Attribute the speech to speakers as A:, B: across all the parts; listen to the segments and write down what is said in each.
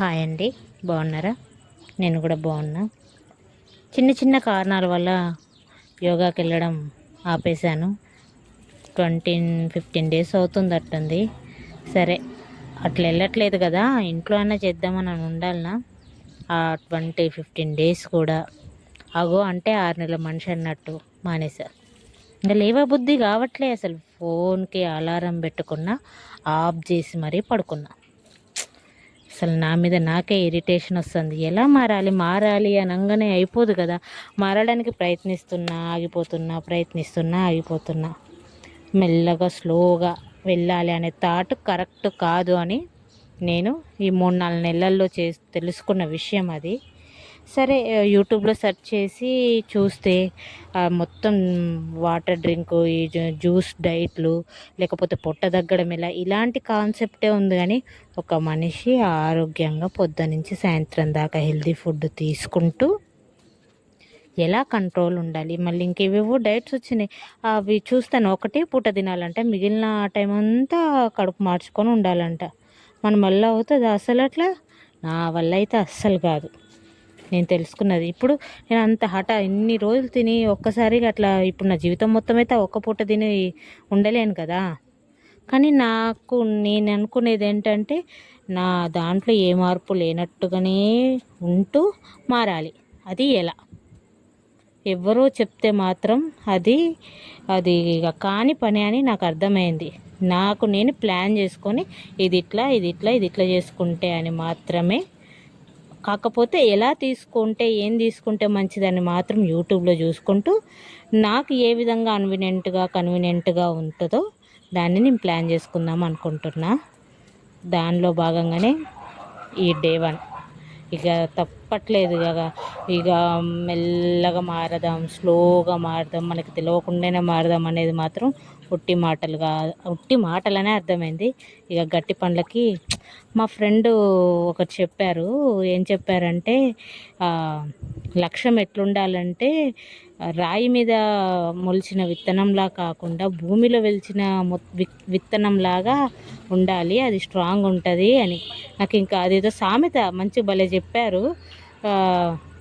A: Hi అండి, బాగున్నారా? నేను కూడా బాగున్నా. చిన్న చిన్న కారణాల వల్ల యోగాకి వెళ్ళడం ఆపేశాను. 15 డేస్ అవుతుంది అట్టుంది. సరే, అట్లా వెళ్ళట్లేదు కదా, ఇంట్లో అయినా చేద్దామని ఉండాలనా? ఆ 15 డేస్ కూడా అగో అంటే 6 నెలల మనిషి అన్నట్టు మానేసా. ఇంకా లేవా బుద్ధి కావట్లే అసలు. ఫోన్కి అలారం పెట్టుకున్నా, ఆఫ్ చేసి మరీ పడుకున్నా. అసలు నా మీద నాకే ఇరిటేషన్ వస్తుంది. ఎలా మారాలి అనగానే అయిపోదు కదా. మారడానికి ఆగిపోతున్నా. మెల్లగా స్లోగా వెళ్ళాలి అనే థాట్ కరెక్ట్ కాదు అని నేను ఈ 3-4 నెలల్లో తెలుసుకున్న విషయం అది. సరే, యూట్యూబ్లో సెర్చ్ చేసి చూస్తే మొత్తం వాటర్ డ్రింకు, ఈ జ్యూస్ డైట్లు, లేకపోతే పొట్ట తగ్గడం ఇలాంటి కాన్సెప్టే ఉంది. కానీ ఒక మనిషి ఆరోగ్యంగా పొద్దునుంచి సాయంత్రం దాకా హెల్తీ ఫుడ్ తీసుకుంటూ ఎలా కంట్రోల్ ఉండాలి. మళ్ళీ ఇంకేవేవో డైట్స్ వచ్చినాయి, అవి చూస్తాను. ఒకటే పూట తినాలంట, మిగిలిన టైం అంతా కడుపు మార్చుకొని ఉండాలంట. మన వల్ల అవుతుంది అసలు అట్లా? నా వల్ల అయితే అస్సలు కాదు. నేను తెలుసుకున్నది ఇప్పుడు. నేను అంత ఇన్ని రోజులు తిని ఒక్కసారిగా అట్లా ఇప్పుడు నా జీవితం మొత్తం అయితే ఒక్క పూట తిని ఉండలేను కదా. కానీ నేను అనుకునేది ఏంటంటే, నా దాంట్లో ఏ మార్పు లేనట్టుగానే ఉంటూ మారాలి. అది ఎలా? ఎవరో చెప్తే మాత్రం అది ఇక కాని పని అని నాకు అర్థమైంది. నాకు నేను ప్లాన్ చేసుకొని ఇది ఇట్లా చేసుకుంటే అని మాత్రమే. కాకపోతే ఎలా తీసుకుంటే ఏం తీసుకుంటే మంచిదని మాత్రం యూట్యూబ్లో చూసుకుంటూ నాకు ఏ విధంగా కన్వీనియంట్గా ఉంటుందో దాన్ని నేను ప్లాన్ చేసుకుందాం అనుకుంటున్నా. దానిలో భాగంగానే ఈ డే 1 ఇక తప్పట్లేదు. ఇక మెల్లగా మారదాం, స్లోగా మారదాం, మనకి తెలియకుండానే మారదాం అనేది మాత్రం ఉట్టి మాటలనే అర్థమైంది. ఇక గట్టి పనులకి మా ఫ్రెండ్ ఒకటి చెప్పారు. ఏం చెప్పారంటే, లక్ష్యం ఎట్లుండాలంటే రాయి మీద మొలిచిన విత్తనంలా కాకుండా భూమిలో వెలిచిన విత్తనంలాగా ఉండాలి, అది స్ట్రాంగ్ ఉంటుంది అని. నాకు ఇంకా అదేదో సామెత మంచి భలే చెప్పారు.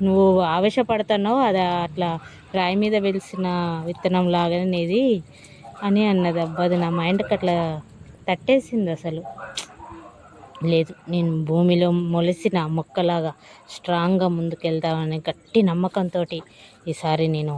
A: నువ్వు ఆవేశపడుతున్నావు, అది అట్లా రాయి మీద వెలిసిన విత్తనం లాగానేది అని అన్నది. అబ్బా, అది నా మైండ్కి అట్లా తట్టేసింది అసలు. లేదు, నేను భూమిలో మొలిసిన మొక్కలాగా స్ట్రాంగ్గా ముందుకెళ్తామని గట్టి నమ్మకంతో ఈసారి నేను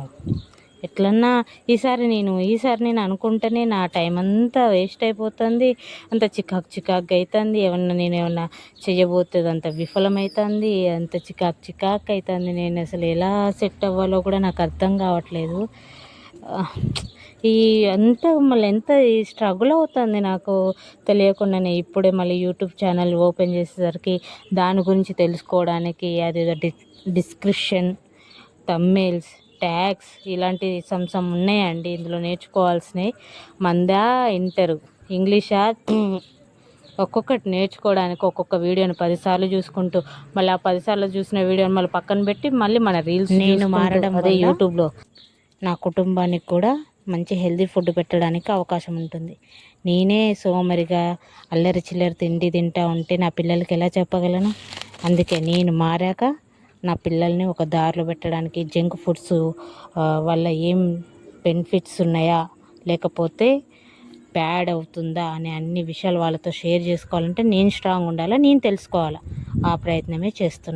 A: నేను అనుకుంటేనే నా టైం అంతా వేస్ట్ అయిపోతుంది. అంత చికాకు అవుతుంది. ఏమన్నా చేయబోతుంది అంత విఫలమవుతుంది. అంత చికాకు అవుతుంది. నేను అసలు ఎలా సెట్ అవ్వాలో కూడా నాకు అర్థం కావట్లేదు. మళ్ళీ ఎంత స్ట్రగుల్ అవుతుంది నాకు తెలియకుండానే. ఇప్పుడే మళ్ళీ యూట్యూబ్ ఛానల్ ఓపెన్ చేసేసరికి దాని గురించి తెలుసుకోవడానికి అదేదో డిస్క్రిప్షన్, థంబ్నెయిల్స్, ట్యాగ్స్ ఇలాంటి సమ్ ఉన్నాయండి ఇందులో నేర్చుకోవాల్సినవి. మందా ఇంటరు ఇంగ్లీషా ఒక్కొక్కటి నేర్చుకోవడానికి ఒక్కొక్క వీడియోని 10 సార్లు చూసుకుంటూ మళ్ళీ ఆ 10 సార్లు చూసిన వీడియోని మళ్ళీ పక్కన పెట్టి మళ్ళీ మన రీల్స్ నేను మారడం అదే యూట్యూబ్లో నా కుటుంబానికి కూడా మంచి హెల్తీ ఫుడ్ పెట్టడానికి అవకాశం ఉంటుంది. నేనే సోమరిగా అల్లరి చిల్లరి తిండి తింటా ఉంటే నా పిల్లలకి ఎలా చెప్పగలను? అందుకే నేను మారాక నా పిల్లల్ని ఒక దారిలో పెట్టడానికి జంక్ ఫుడ్స్ వల్ల ఏం బెనిఫిట్స్ ఉన్నాయా, లేకపోతే బ్యాడ్ అవుతుందా అనే అన్ని విషయాలు వాళ్ళతో షేర్ చేసుకోవాలంటే నేను స్ట్రాంగ్ ఉండాలా, నేను తెలుసుకోవాలా. ఆ ప్రయత్నమే చేస్తున్నాను.